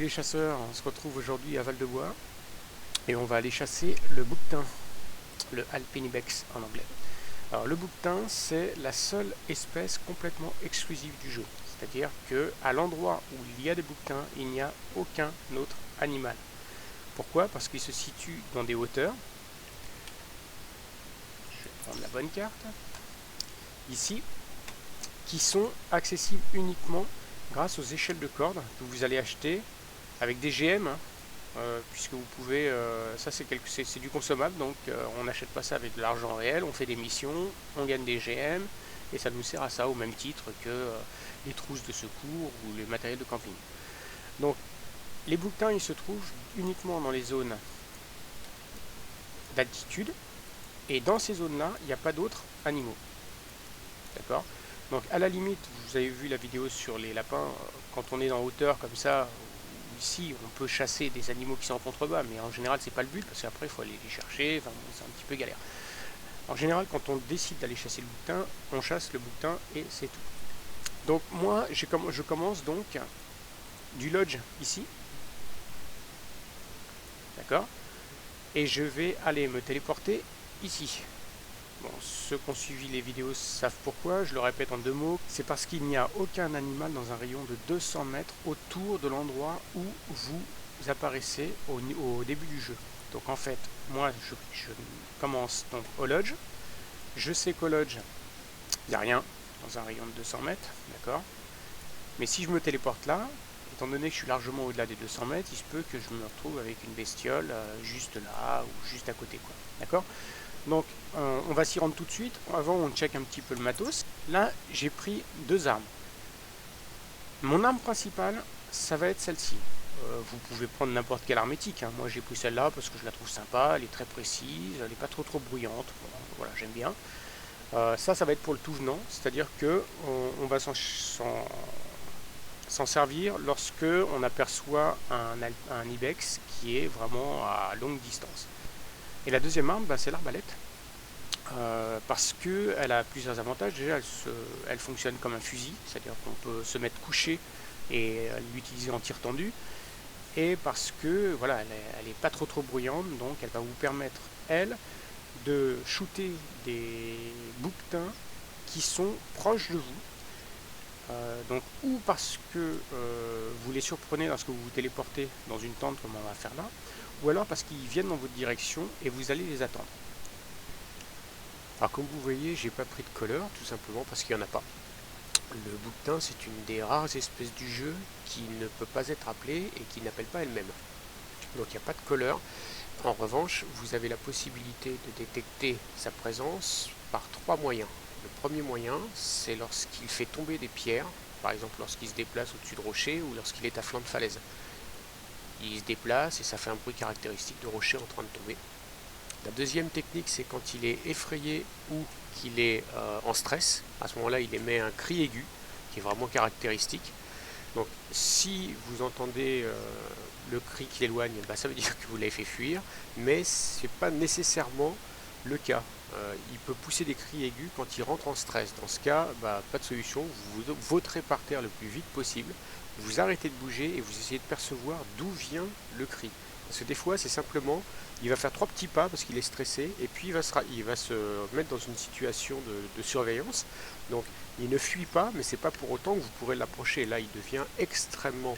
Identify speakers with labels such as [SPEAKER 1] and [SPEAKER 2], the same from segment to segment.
[SPEAKER 1] les chasseurs, on se retrouve aujourd'hui à Val-de-Bois et on va aller chasser le bouquetin, le Alpinibex en anglais. Alors le bouquetin, c'est la seule espèce complètement exclusive du jeu, c'est-à-dire que à l'endroit où il y a des bouquetins, il n'y a aucun autre animal. Pourquoi? Parce qu'il se situe dans des hauteurs. Je vais prendre la bonne carte. Ici, qui sont accessibles uniquement grâce aux échelles de cordes que vous allez acheter avec des GM, puisque vous pouvez, ça c'est du consommable, donc on n'achète pas ça avec de l'argent réel, on fait des missions, on gagne des GM, et ça nous sert à ça au même titre que les trousses de secours ou les matériels de camping. Donc les bouquetins, ils se trouvent uniquement dans les zones d'altitude, et dans ces zones-là, il n'y a pas d'autres animaux. D'accord? Donc à la limite, vous avez vu la vidéo sur les lapins, quand on est en hauteur comme ça, ici on peut chasser des animaux qui sont en contrebas, mais en général c'est pas le but, parce qu'après il faut aller les chercher, enfin bon, c'est un petit peu galère. En général, quand on décide d'aller chasser le bouquetin, on chasse le bouquetin et c'est tout. Donc moi, je commence donc du lodge ici, d'accord, et je vais aller me téléporter ici. Bon, ceux qui ont suivi les vidéos savent pourquoi, je le répète en deux mots, c'est parce qu'il n'y a aucun animal dans un rayon de 200 mètres autour de l'endroit où vous apparaissez au début du jeu. Donc en fait, moi je commence donc au lodge, je sais qu'au lodge, il n'y a rien dans un rayon de 200 mètres, d'accord. Mais si je me téléporte là, étant donné que je suis largement au-delà des 200 mètres, il se peut que je me retrouve avec une bestiole juste là ou juste à côté, quoi, d'accord. Donc on va s'y rendre tout de suite. Avant on check un petit peu le matos. Là j'ai pris deux armes. Mon arme principale, ça va être celle-ci. Vous pouvez prendre n'importe quelle arme éthique, hein. Moi j'ai pris celle-là parce que je la trouve sympa, elle est très précise, elle n'est pas trop bruyante. Bon, voilà, j'aime bien. Ça va être pour le tout venant, c'est-à-dire que on va s'en servir lorsque on aperçoit un ibex qui est vraiment à longue distance. Et la deuxième arme, c'est l'arbalète. Parce qu'elle a plusieurs avantages. Déjà, elle fonctionne comme un fusil, c'est-à-dire qu'on peut se mettre couché et l'utiliser en tir tendu. Et parce que voilà, elle est pas trop bruyante, donc elle va vous permettre, elle, de shooter des bouquetins qui sont proches de vous. Donc ou parce que vous les surprenez lorsque vous vous téléportez dans une tente comme on va faire là, ou alors parce qu'ils viennent dans votre direction et vous allez les attendre. Alors comme vous voyez, j'ai pas pris de couleur, tout simplement parce qu'il n'y en a pas. Le bouquetin, c'est une des rares espèces du jeu qui ne peut pas être appelée et qui n'appelle pas elle-même. Donc il n'y a pas de couleur. En revanche, vous avez la possibilité de détecter sa présence par trois moyens. Le premier moyen, c'est lorsqu'il fait tomber des pierres, par exemple lorsqu'il se déplace au-dessus de rochers ou lorsqu'il est à flanc de falaise. Il se déplace et ça fait un bruit caractéristique de rocher en train de tomber. La deuxième technique, c'est quand il est effrayé ou qu'il est en stress. À ce moment-là, il émet un cri aigu, qui est vraiment caractéristique. Donc, si vous entendez le cri qui l'éloigne, ça veut dire que vous l'avez fait fuir, mais ce n'est pas nécessairement le cas. Il peut pousser des cris aigus quand il rentre en stress. Dans ce cas, pas de solution, vous vautrez par terre le plus vite possible, vous arrêtez de bouger et vous essayez de percevoir d'où vient le cri. Parce que des fois, c'est simplement, il va faire trois petits pas parce qu'il est stressé, et puis il va se mettre dans une situation de surveillance. Donc, il ne fuit pas, mais c'est pas pour autant que vous pourrez l'approcher. Là, il devient extrêmement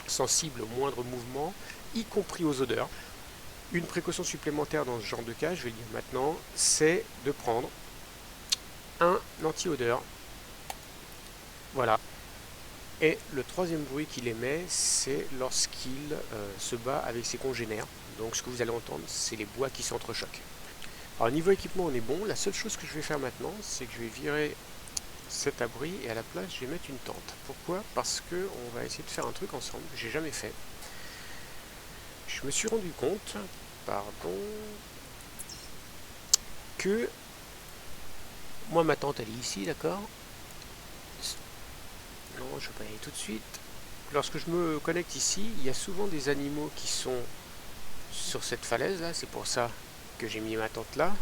[SPEAKER 1] sensible au moindre mouvement, y compris aux odeurs. Une précaution supplémentaire dans ce genre de cas, je vais le dire maintenant, c'est de prendre un anti-odeur. Voilà. Et le troisième bruit qu'il émet, c'est lorsqu'il se bat avec ses congénères. Donc ce que vous allez entendre, c'est les bois qui s'entrechoquent. Alors niveau équipement, on est bon. La seule chose que je vais faire maintenant, c'est que je vais virer cet abri et à la place, je vais mettre une tente. Pourquoi? Parce que on va essayer de faire un truc ensemble que j'ai jamais fait. Je me suis rendu compte, que moi ma tente elle est ici, d'accord? Non, je ne vais pas y aller tout de suite. Lorsque je me connecte ici, il y a souvent des animaux qui sont sur cette falaise là, c'est pour ça que j'ai mis ma tente là.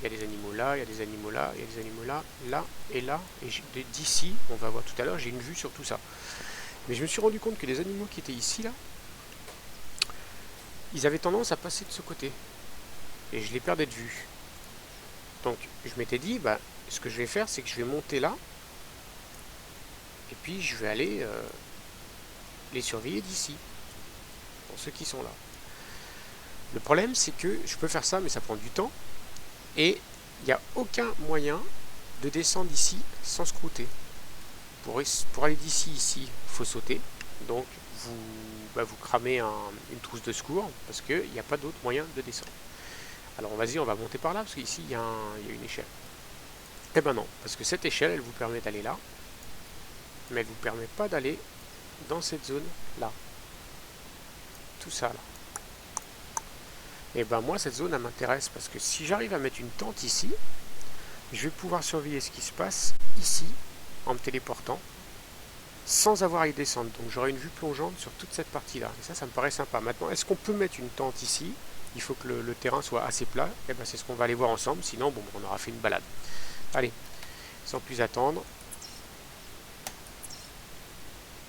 [SPEAKER 1] Il y a des animaux là, il y a des animaux là, il y a des animaux là, là et là. Et d'ici, on va voir tout à l'heure, j'ai une vue sur tout ça. Mais je me suis rendu compte que les animaux qui étaient ici là, ils avaient tendance à passer de ce côté. Et je les perdais de vue. Donc je m'étais dit, bah, ce que je vais faire, c'est que je vais monter là. Et puis je vais aller les surveiller d'ici. Pour ceux qui sont là. Le problème, c'est que je peux faire ça, mais ça prend du temps. Et il n'y a aucun moyen de descendre ici sans scrouter. Pour aller d'ici, ici, il faut sauter. Donc vous cramez une trousse de secours parce qu'il n'y a pas d'autre moyen de descendre. Alors vas-y, on va monter par là parce qu'ici il y a une échelle. Eh ben non, parce que cette échelle, elle vous permet d'aller là, mais elle ne vous permet pas d'aller dans cette zone là. Tout ça là. Et ben moi, cette zone, elle m'intéresse parce que si j'arrive à mettre une tente ici, je vais pouvoir surveiller ce qui se passe ici en me téléportant sans avoir à y descendre. Donc j'aurai une vue plongeante sur toute cette partie-là. Et ça me paraît sympa. Maintenant, est-ce qu'on peut mettre une tente ici? Il faut que le terrain soit assez plat. Et ben c'est ce qu'on va aller voir ensemble. Sinon, bon, on aura fait une balade. Allez, sans plus attendre,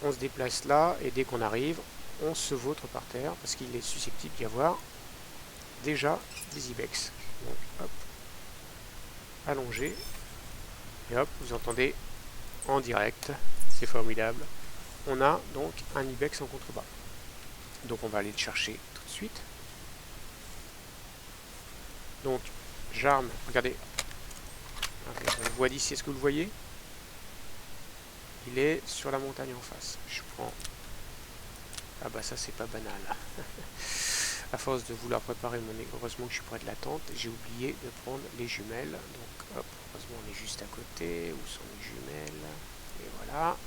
[SPEAKER 1] on se déplace là. Et dès qu'on arrive, on se vautre par terre parce qu'il est susceptible d'y avoir déjà des ibex. Donc hop, allongé. Et hop, vous entendez en direct. C'est formidable. On a donc un ibex en contrebas. Donc on va aller le chercher tout de suite. Donc j'arme, regardez, on le voit d'ici, est-ce que vous le voyez? Il est sur la montagne en face. Je prends... Ah bah ça c'est pas banal. À force de vouloir préparer mon... Heureusement que je suis près de la tente, j'ai oublié de prendre les jumelles. Donc hop, heureusement on est juste à côté. Où sont les jumelles? Et voilà.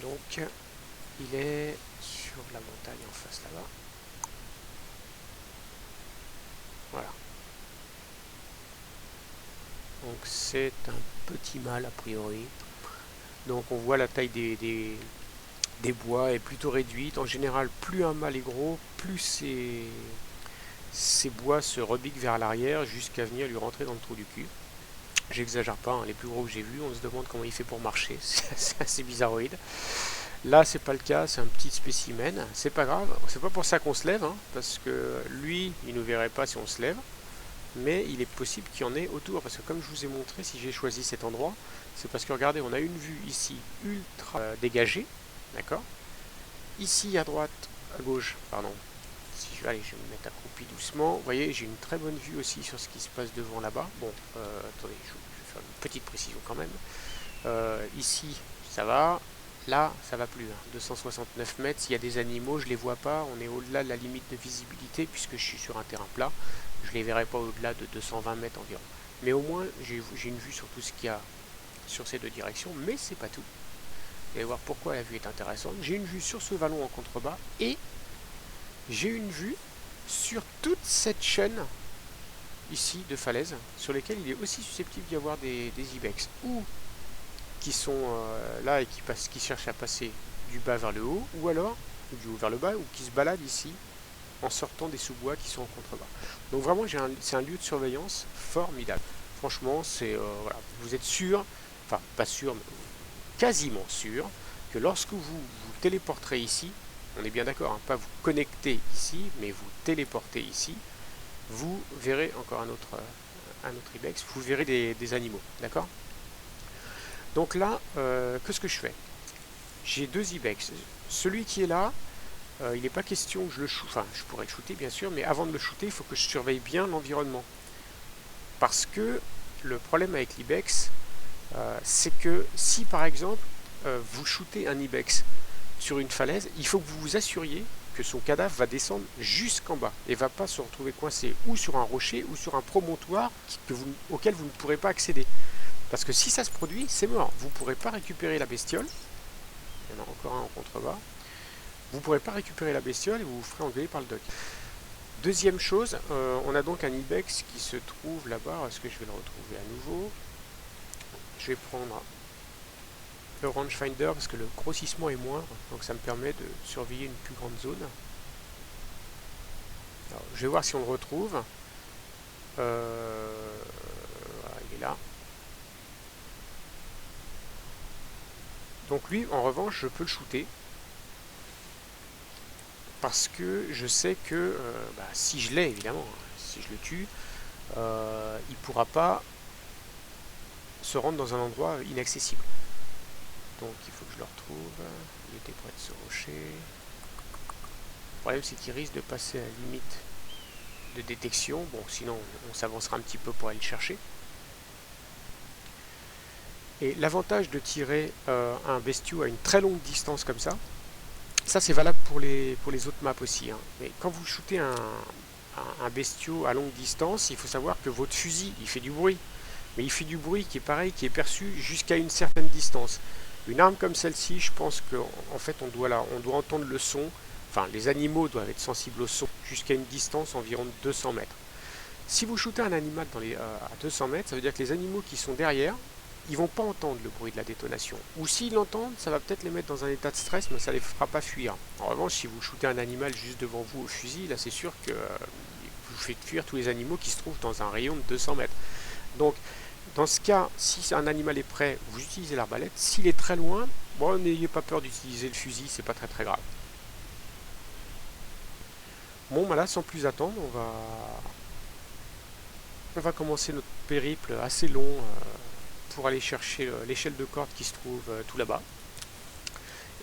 [SPEAKER 1] Donc il est sur la montagne en face là-bas. Voilà. Donc c'est un petit mâle a priori. Donc on voit la taille des bois est plutôt réduite. En général, plus un mâle est gros, plus ces bois se rebiquent vers l'arrière jusqu'à venir lui rentrer dans le trou du cul. J'exagère pas, hein, les plus gros que j'ai vus, on se demande comment il fait pour marcher, c'est assez bizarroïde. Là, c'est pas le cas, c'est un petit spécimen, c'est pas grave, c'est pas pour ça qu'on se lève, hein, parce que lui, il ne verrait pas si on se lève, mais il est possible qu'il y en ait autour, parce que comme je vous ai montré, si j'ai choisi cet endroit, c'est parce que regardez, on a une vue ici ultra dégagée, d'accord? Ici à droite, à gauche, pardon. Allez, je vais me mettre accroupi doucement. Vous voyez, j'ai une très bonne vue aussi sur ce qui se passe devant là-bas. Bon, attendez, je vais faire une petite précision quand même. Ici, ça va. Là, ça va plus. 269 mètres, s'il y a des animaux, je ne les vois pas. On est au-delà de la limite de visibilité puisque je suis sur un terrain plat. Je ne les verrai pas au-delà de 220 mètres environ. Mais au moins, j'ai une vue sur tout ce qu'il y a sur ces deux directions. Mais c'est pas tout. Vous allez voir pourquoi la vue est intéressante. J'ai une vue sur ce vallon en contrebas et j'ai une vue sur toute cette chaîne ici de falaises sur lesquelles il est aussi susceptible d'y avoir des ibex ou qui sont là et qui cherchent à passer du bas vers le haut ou alors du haut vers le bas ou qui se baladent ici en sortant des sous-bois qui sont en contrebas. Donc vraiment c'est un lieu de surveillance formidable. Franchement c'est voilà, vous êtes sûr, enfin pas sûr mais quasiment sûr que lorsque vous vous téléporterez ici, on est bien d'accord, hein, pas vous connecter ici, mais vous téléporter ici, vous verrez encore un autre ibex, vous verrez des animaux, d'accord? Donc là, qu'est-ce que je fais? J'ai deux ibex. Celui qui est là, il n'est pas question que je le shoote, enfin je pourrais le shooter bien sûr, mais avant de le shooter, il faut que je surveille bien l'environnement. Parce que le problème avec l'ibex, c'est que si par exemple, vous shootez un ibex sur une falaise, il faut que vous vous assuriez que son cadavre va descendre jusqu'en bas et va pas se retrouver coincé ou sur un rocher ou sur un promontoire auquel vous ne pourrez pas accéder. Parce que si ça se produit, c'est mort. Vous ne pourrez pas récupérer la bestiole. Il y en a encore un en contrebas. Vous ne pourrez pas récupérer la bestiole et vous vous ferez engueuler par le doc. Deuxième chose, on a donc un ibex qui se trouve là-bas. Est-ce que je vais le retrouver à nouveau? Je vais prendre le rangefinder parce que le grossissement est moindre, donc ça me permet de surveiller une plus grande zone. Alors, je vais voir si on le retrouve. Voilà, il est là. Donc lui, en revanche, je peux le shooter. parce que je sais que si je l'ai évidemment, hein, si je le tue, il ne pourra pas se rendre dans un endroit inaccessible. Donc il faut que je le retrouve. Il était près de ce rocher. Le problème c'est qu'il risque de passer à la limite de détection. Bon, sinon on s'avancera un petit peu pour aller le chercher. Et l'avantage de tirer un bestiau à une très longue distance comme ça c'est valable pour les autres maps aussi. Hein. Mais quand vous shootez un bestiau à longue distance, il faut savoir que votre fusil, il fait du bruit. Mais il fait du bruit qui est pareil, qui est perçu jusqu'à une certaine distance. Une arme comme celle-ci, je pense qu'en fait on doit entendre le son. Enfin, les animaux doivent être sensibles au son jusqu'à une distance environ de 200 mètres. Si vous shootez un animal à 200 mètres, ça veut dire que les animaux qui sont derrière, ils vont pas entendre le bruit de la détonation. Ou s'ils l'entendent, ça va peut-être les mettre dans un état de stress, mais ça les fera pas fuir. En revanche, si vous shootez un animal juste devant vous au fusil, là c'est sûr que vous faites fuir tous les animaux qui se trouvent dans un rayon de 200 mètres. Donc, dans ce cas, si un animal est prêt, vous utilisez l'arbalète. S'il est très loin, bon, n'ayez pas peur d'utiliser le fusil, c'est pas très grave. Bon, là, sans plus attendre, on va commencer notre périple assez long pour aller chercher l'échelle de corde qui se trouve tout là-bas.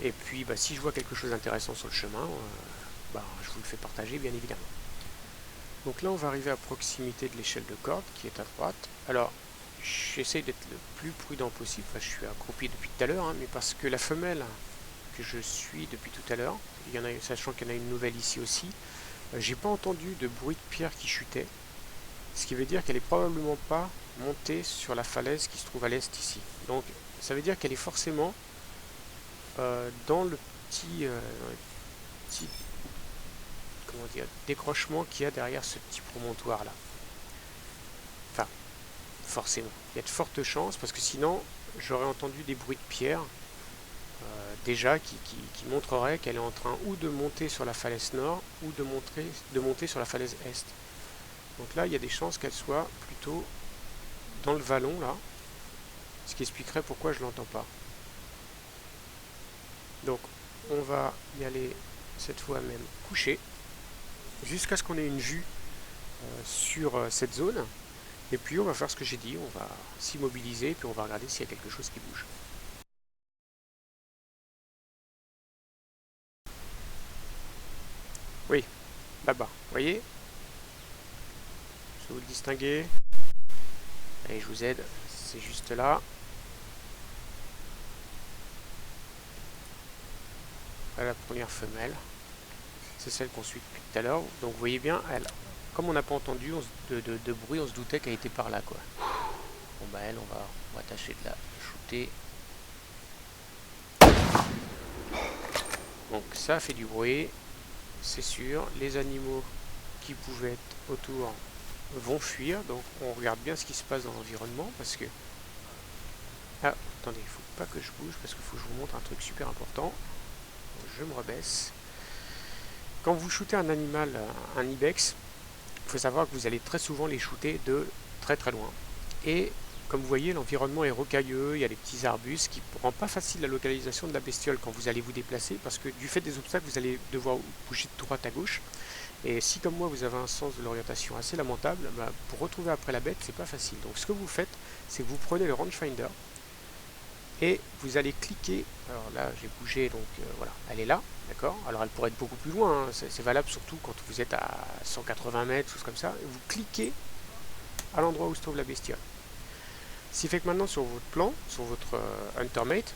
[SPEAKER 1] Et puis si je vois quelque chose d'intéressant sur le chemin, je vous le fais partager bien évidemment. Donc là on va arriver à proximité de l'échelle de corde qui est à droite. Alors j'essaie d'être le plus prudent possible, je suis accroupi depuis tout à l'heure, hein, mais parce que la femelle que je suis depuis tout à l'heure, sachant qu'il y en a une nouvelle ici aussi, j'ai pas entendu de bruit de pierre qui chutait, ce qui veut dire qu'elle est probablement pas montée sur la falaise qui se trouve à l'est ici. Donc ça veut dire qu'elle est forcément dans le petit, comment dire, décrochement qu'il y a derrière ce petit promontoire là. Enfin, forcément. Il y a de fortes chances parce que sinon j'aurais entendu des bruits de pierre déjà qui montreraient qu'elle est en train ou de monter sur la falaise nord ou de monter sur la falaise est. Donc là il y a des chances qu'elle soit plutôt dans le vallon là, ce qui expliquerait pourquoi je l'entends pas. Donc on va y aller cette fois même coucher jusqu'à ce qu'on ait une vue sur cette zone, et puis on va faire ce que j'ai dit, on va s'immobiliser et puis on va regarder s'il y a quelque chose qui bouge. Oui, là-bas, vous voyez, je vais vous le distinguer. Allez, je vous aide, c'est juste là. Voilà la première femelle. C'est celle qu'on suit depuis tout à l'heure. Donc vous voyez bien, comme on n'a pas entendu de bruit, on se doutait qu'elle était par là, quoi. Bon elle, on va tâcher de la shooter. Donc ça fait du bruit, c'est sûr. Les animaux qui pouvaient être autour vont fuir. Donc on regarde bien ce qui se passe dans l'environnement parce que... Ah, attendez, il faut pas que je bouge parce qu'il faut que je vous montre un truc super important. Je me rebaisse. Quand vous shootez un animal, un ibex, il faut savoir que vous allez très souvent les shooter de très loin. Et comme vous voyez, l'environnement est rocailleux, il y a des petits arbustes qui ne rendent pas facile la localisation de la bestiole quand vous allez vous déplacer, parce que du fait des obstacles, vous allez devoir bouger de droite à gauche. Et si comme moi vous avez un sens de l'orientation assez lamentable, pour retrouver après la bête, c'est pas facile. Donc ce que vous faites, c'est que vous prenez le rangefinder et vous allez cliquer. Alors là j'ai bougé, donc voilà, elle est là, d'accord. Alors elle pourrait être beaucoup plus loin, hein. C'est valable surtout quand vous êtes à 180 mètres, choses comme ça. Et vous cliquez à l'endroit où se trouve la bestiole. Ce qui fait que maintenant sur votre plan, sur votre Huntermate,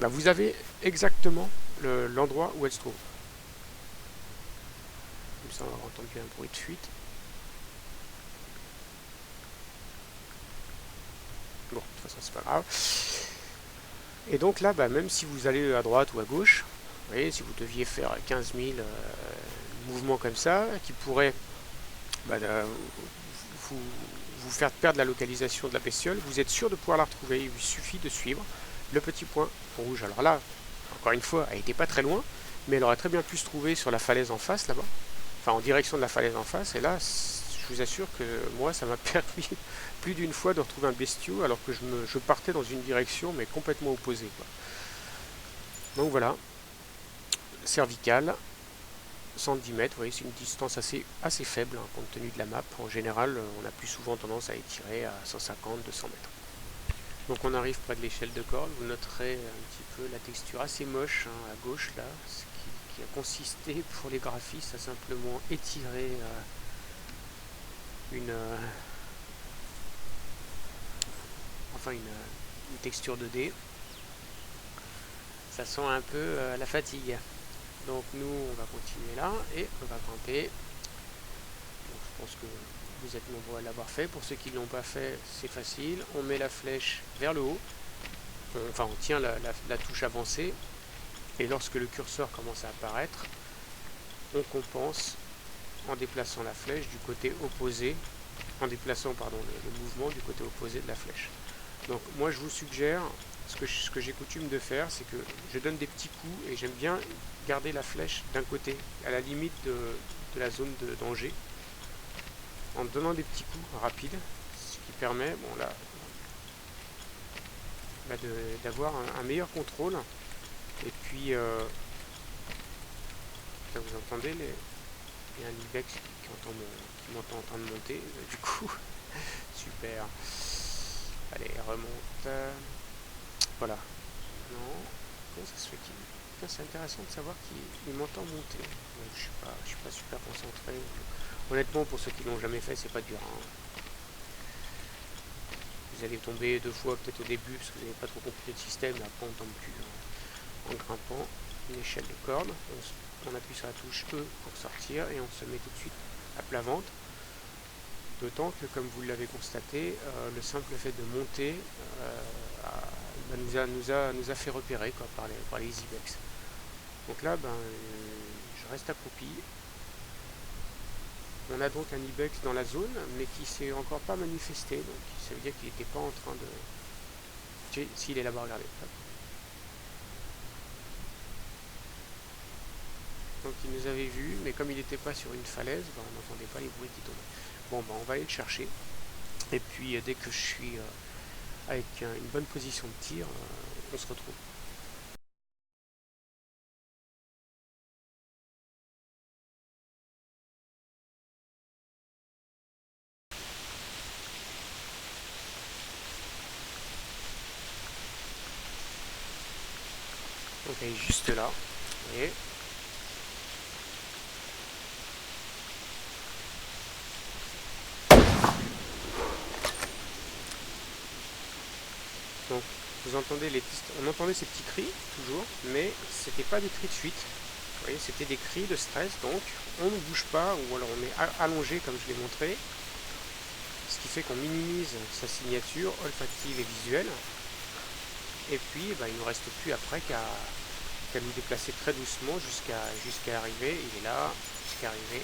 [SPEAKER 1] vous avez exactement l'endroit où elle se trouve. Comme ça on va entendre un bruit de fuite. Bon, de toute façon c'est pas grave. Et donc là, même si vous allez à droite ou à gauche, vous voyez, si vous deviez faire 15 000 mouvements comme ça, qui pourraient vous faire perdre la localisation de la bestiole, vous êtes sûr de pouvoir la retrouver. Il suffit de suivre le petit point rouge. Alors là, encore une fois, elle n'était pas très loin, mais elle aurait très bien pu se trouver sur la falaise en face, là-bas, enfin en direction de la falaise en face, et là, je vous assure que moi, ça m'a permis plus d'une fois de retrouver un bestiau, alors que je partais dans une direction, mais complètement opposée, quoi. Donc voilà, cervical, 110 mètres, vous voyez, c'est une distance assez faible hein, compte tenu de la map. En général, on a plus souvent tendance à étirer à 150, 200 mètres. Donc on arrive près de l'échelle de corde, vous noterez un petit peu la texture assez moche hein, à gauche là, ce qui a consisté pour les graphistes à simplement étirer une texture 2D. Ça sent un peu la fatigue. Donc nous on va continuer là et on va grimper. Donc, je pense que vous êtes nombreux à l'avoir fait. Pour ceux qui ne l'ont pas fait, c'est facile. On met la flèche vers le haut. Enfin, on tient la touche avancée. Et lorsque le curseur commence à apparaître, on compense en déplaçant la flèche du côté opposé. En déplaçant, pardon, le mouvement du côté opposé de la flèche. Donc moi je vous suggère, ce que j'ai coutume de faire, c'est que je donne des petits coups et j'aime bien garder la flèche d'un côté, à la limite de la zone de danger, en donnant des petits coups rapides, ce qui permet, bon là, d'avoir un meilleur contrôle. Et puis, là, vous entendez, il y a un Ibex qui m'entend en train de monter, du coup, super. Allez, remonte. Voilà. Non. Comment ça se fait qu'il... C'est intéressant de savoir qu'il m'entend monter. Donc, je suis pas super concentré. Honnêtement, pour ceux qui l'ont jamais fait, c'est pas dur. Hein. Vous allez tomber 2 fois peut-être au début parce que vous n'avez pas trop compris le système. Et après, on tombe plus en grimpant une échelle de corde. On appuie sur la touche E pour sortir et on se met tout de suite à plat ventre. D'autant que, comme vous l'avez constaté, le simple fait de monter nous a fait repérer quoi, par les Ibex. Donc là, je reste accroupi. On a donc un Ibex dans la zone, mais qui s'est encore pas manifesté. Donc ça veut dire qu'il n'était pas en train de... S'il est là-bas, regardez. Donc il nous avait vus, mais comme il n'était pas sur une falaise, on n'entendait pas les bruits qui tombaient. Bon, on va aller le chercher. Et puis dès que je suis avec une bonne position de tir, on se retrouve. Donc elle est juste là. Vous voyez. Donc vous entendez on entendait ces petits cris toujours, mais c'était pas des cris de fuite. Vous voyez, c'était des cris de stress, donc on ne bouge pas, ou alors on est allongé comme je l'ai montré, ce qui fait qu'on minimise sa signature olfactive et visuelle. Et puis il ne nous reste plus après qu'à nous déplacer très doucement jusqu'à arriver. Il est là, jusqu'à arriver.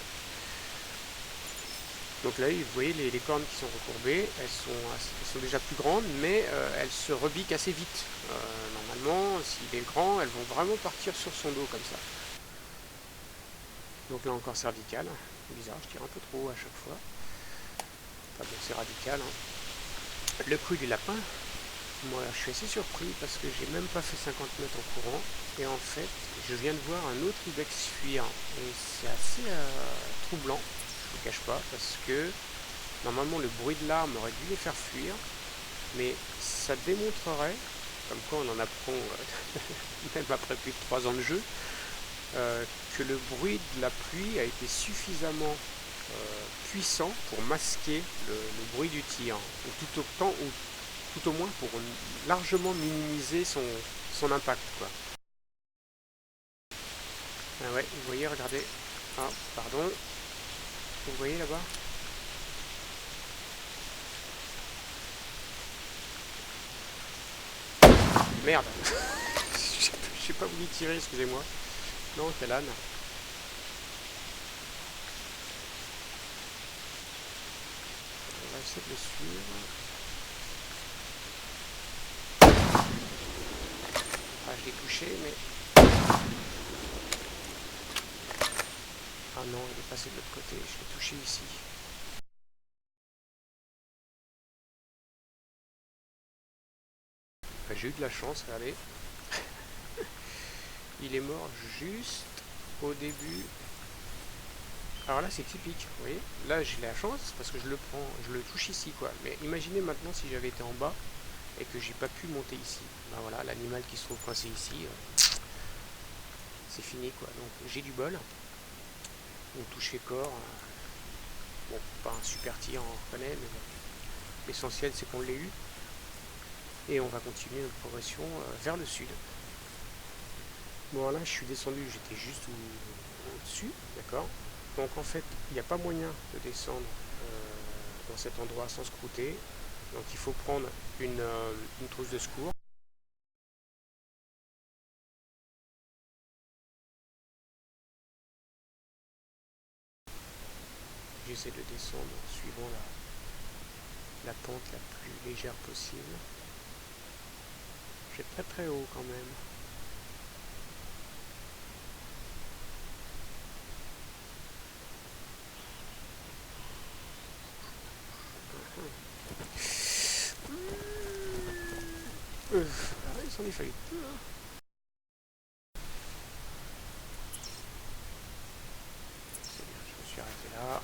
[SPEAKER 1] Donc là, vous voyez les cornes qui sont recourbées, elles sont déjà plus grandes, mais elles se rebiquent assez vite. Normalement, s'il est grand, elles vont vraiment partir sur son dos comme ça. Donc là encore cervical. Bizarre, je tire un peu trop à chaque fois. Enfin bon, c'est radical. Hein. Le cru du lapin, moi je suis assez surpris parce que j'ai même pas fait 50 mètres en courant. Et en fait, je viens de voir un autre Ibex fuir. Et c'est assez troublant. Je ne cache pas, parce que normalement le bruit de l'arme aurait dû les faire fuir, mais ça démontrerait, comme quoi on en apprend même après plus de 3 ans de jeu, que le bruit de la pluie a été suffisamment puissant pour masquer le bruit du tir, ou tout au moins pour largement minimiser son impact, quoi. Ah ouais, vous voyez, regardez. Ah, pardon. Vous voyez là-bas? Merde. J'ai pas voulu tirer, excusez-moi. Non, quelle âne. On va essayer de le suivre. Ah, je l'ai touché, mais... Ah non, il est passé de l'autre côté. Je l'ai touché ici. J'ai eu de la chance, regardez. Il est mort juste au début Alors là c'est typique, vous voyez, là j'ai la chance parce que je le prends, je le touche ici quoi. Mais imaginez maintenant si j'avais été en bas et que j'ai pas pu monter ici. Ben voilà, l'animal qui se trouve coincé ici, c'est fini quoi. Donc j'ai du bol. On touche corps. Bon, pas un super tir, on reconnaît, mais bon. L'essentiel c'est qu'on l'ait eu. Et on va continuer notre progression vers le sud. Bon là je suis descendu, j'étais juste au-dessus, d'accord. Donc en fait, il n'y a pas moyen de descendre dans cet endroit sans se croûter. Donc il faut prendre une trousse de secours. J'essaie de descendre en suivant la pente la plus légère possible. J'ai très très haut quand même. Il s'en est fallu peu. C'est bien, je me suis arrêté là.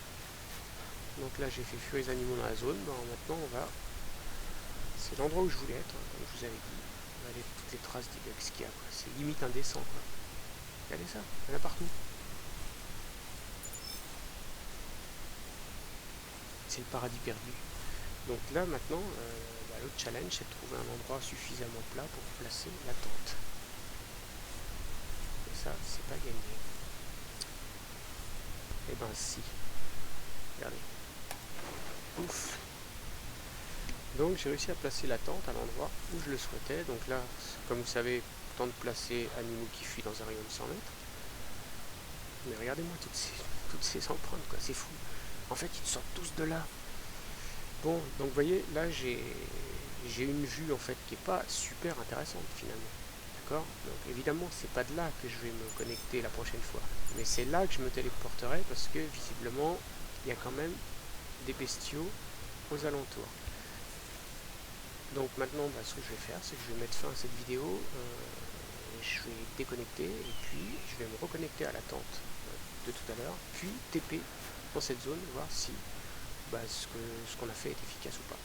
[SPEAKER 1] Donc là j'ai fait fuir les animaux dans la zone. Bon, maintenant on va... C'est l'endroit où je voulais être, hein, comme je vous avais dit. On va aller toutes les traces d'ibex qu'il y a. C'est limite indécent quoi. Regardez ça, il y en a partout. C'est le paradis perdu. Donc là maintenant, l'autre challenge c'est de trouver un endroit suffisamment plat pour placer la tente. Et ça, c'est pas gagné. Et ben si. Regardez. Ouf. Donc j'ai réussi à placer la tente à l'endroit où je le souhaitais. Donc là, comme vous savez, temps de placer animaux qui fuient dans un rayon de 100 mètres. Mais regardez-moi toutes ces empreintes, quoi, c'est fou. En fait, ils sortent tous de là. Bon, donc vous voyez, là j'ai une vue en fait qui est pas super intéressante finalement. D'accord. Donc évidemment, c'est pas de là que je vais me connecter la prochaine fois. Mais c'est là que je me téléporterai parce que visiblement, il y a quand même des bestiaux aux alentours. Donc maintenant, ce que je vais faire, c'est que je vais mettre fin à cette vidéo. Je vais déconnecter et puis je vais me reconnecter à la tente de tout à l'heure. Puis TP dans cette zone, voir si ce qu'on a fait est efficace ou pas.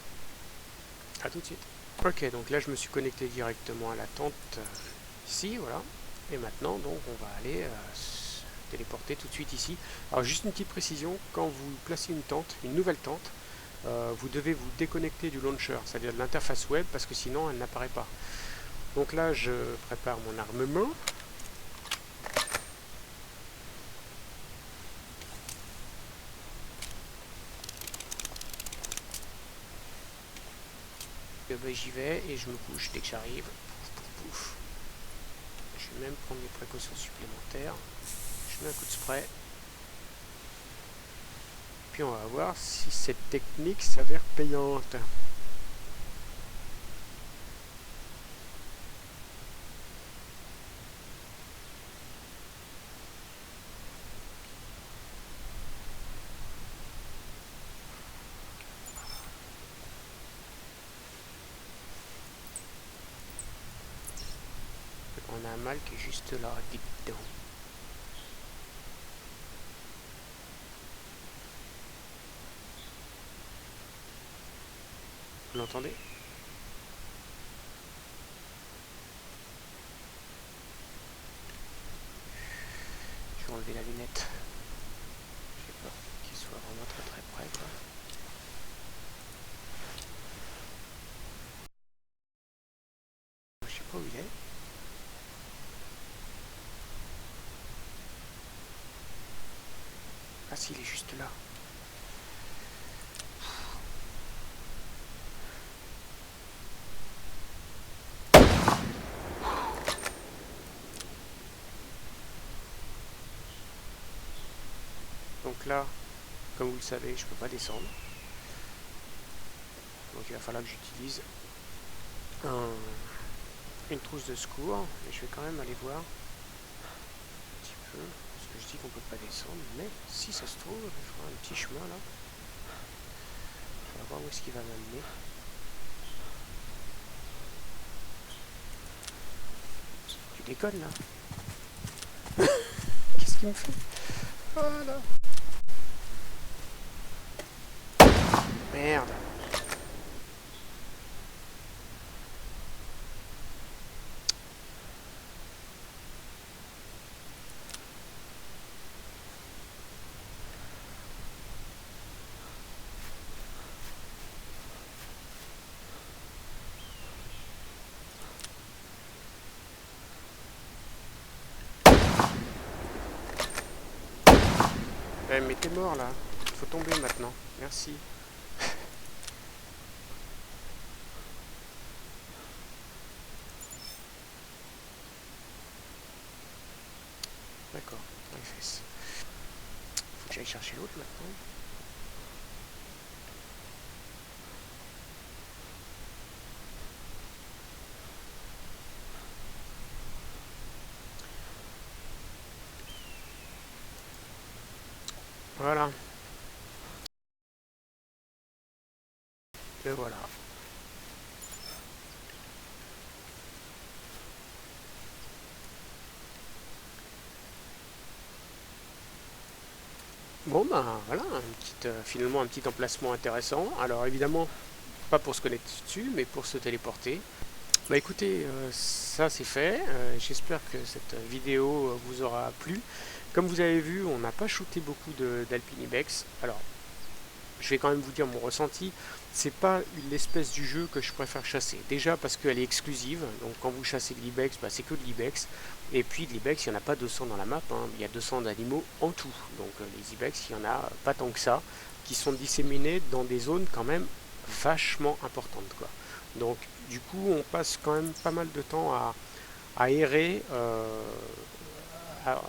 [SPEAKER 1] A tout de suite. Ok, donc là je me suis connecté directement à la tente ici, voilà. Et maintenant, donc on va aller se téléporter tout de suite ici. Alors juste une petite précision, quand vous placez une tente, une nouvelle tente, vous devez vous déconnecter du launcher, c'est-à-dire de l'interface web, parce que sinon elle n'apparaît pas. Donc là je prépare mon armement. J'y vais et je me couche dès que j'arrive. Pouf, pouf, pouf. Je vais même prendre des précautions supplémentaires. Je mets un coup de spray. Puis on va voir si cette technique s'avère payante. On a un mâle qui est juste là, dites donc. Vous l'entendez? Je vais enlever la lunette. J'ai peur qu'il soit vraiment très très près, quoi. Je sais pas où il est. Ah si, il est juste là. Donc là, comme vous le savez, je peux pas descendre. Donc il va falloir que j'utilise une trousse de secours. Et je vais quand même aller voir un petit peu. Parce que je dis qu'on peut pas descendre. Mais si ça se trouve, je ferai un petit chemin là. On va voir où est-ce qu'il va m'amener. Tu déconnes là. Qu'est-ce qu'il me fait? Voilà.
[SPEAKER 2] Merde. Mais t'es mort là. Faut tomber maintenant. Merci. D'accord. Les fesses. Faut que j'aille chercher l'autre maintenant. Voilà. Et voilà. Bon ben voilà, finalement un petit emplacement intéressant. Alors évidemment, pas pour se connecter dessus, mais pour se téléporter. Bah écoutez, ça c'est fait. J'espère que cette vidéo vous aura plu. Comme vous avez vu, on n'a pas shooté beaucoup d'Alpine Ibex. Alors, je vais quand même vous dire mon ressenti. C'est pas l'espèce du jeu que je préfère chasser. Déjà parce qu'elle est exclusive. Donc quand vous chassez de l'Ibex, bah, c'est que de l'Ibex. Et puis de l'Ibex, il n'y en a pas 200 dans la map. Hein. Il y a 200 d'animaux en tout. Donc les Ibex, il n'y en a pas tant que ça. Qui sont disséminés dans des zones quand même vachement importantes, quoi. Donc du coup, on passe quand même pas mal de temps à errer, à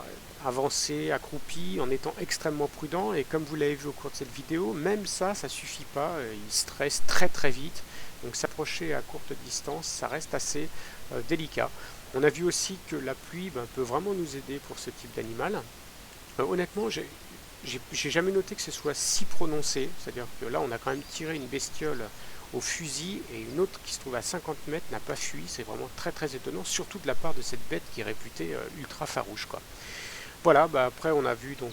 [SPEAKER 2] avancer accroupi en étant extrêmement prudent. Et comme vous l'avez vu au cours de cette vidéo, même ça suffit pas. Il stresse très très vite. Donc s'approcher à courte distance, ça reste assez délicat. On a vu aussi que la pluie peut vraiment nous aider pour ce type d'animal. Honnêtement, j'ai jamais noté que ce soit si prononcé. C'est-à-dire que là, on a quand même tiré une bestiole au fusil et une autre qui se trouve à 50 mètres n'a pas fui. C'est vraiment très très étonnant, surtout de la part de cette bête qui est réputée ultra farouche, quoi. Voilà, après on a vu donc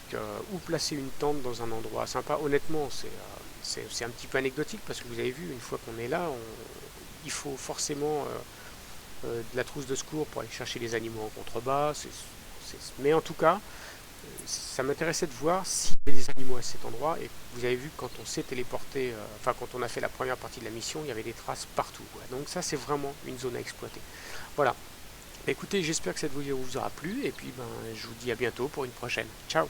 [SPEAKER 2] où placer une tente dans un endroit sympa. Honnêtement, c'est un petit peu anecdotique parce que vous avez vu, une fois qu'on est là, il faut forcément de la trousse de secours pour aller chercher les animaux en contrebas. Mais en tout cas, ça m'intéressait de voir s'il y avait des animaux à cet endroit. Et vous avez vu, quand on s'est téléporté, enfin quand on a fait la première partie de la mission, il y avait des traces partout, quoi. Donc ça, c'est vraiment une zone à exploiter. Voilà. Écoutez, j'espère que cette vidéo vous aura plu. Et puis, je vous dis à bientôt pour une prochaine. Ciao!